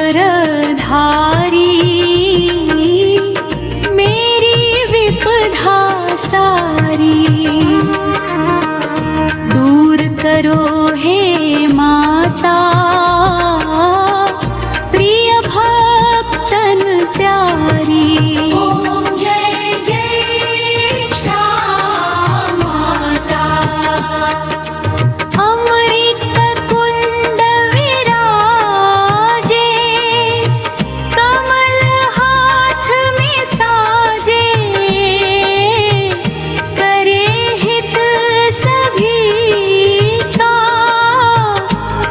धारी, मेरी विपदा सारी दूर करो हे माता, प्रिय भक्तन प्यारी। ओम जय जय श्याम माता। अमृत कुंड विराजे, कमल हाथ में साजे, करे हित सभी का,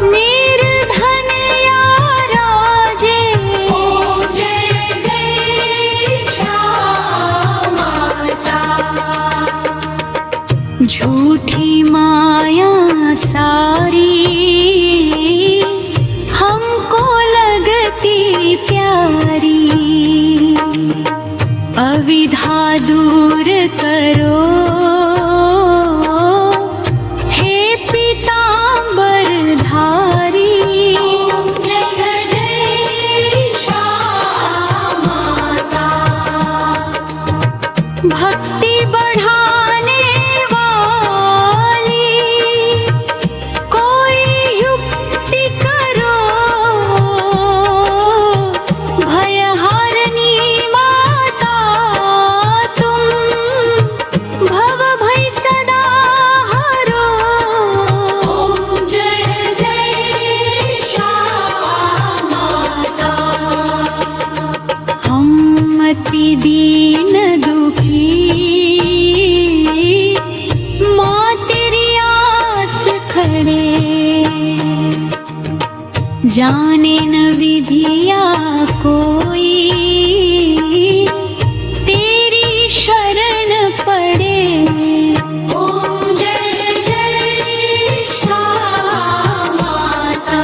निर्धन या राजे। ओम जय जय श्याम माता। झूठी माया सारी हमको लगती प्यारी, अविधा दूर करो हे पीतांबर धारी। ओम जय जय श्याम माता। भक्ति बढ़ाने वाली कोई युक्ति करो, भयहारिणी माता तुम, भव भय सदा हरो। ओम जय जय श्याम माता। हम अति दीन दुखी, माँ तेरी आस खड़े, जाने न विधिया कोई, तेरी शरण पड़े। ओम जय जय श्याम माता।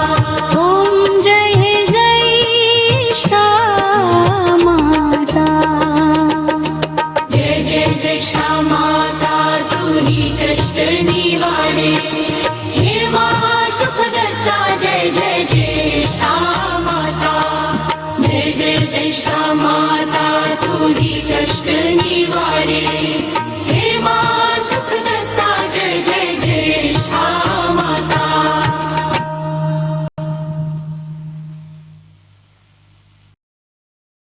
ओम जय जय श्याम माता। जय जय जय श्याम माता, तू ही कष्ट निवारे, हे महासुखदत्ता। जय जय जय श्याम माता। जय जय जय श्याम माता, तू ही कष्ट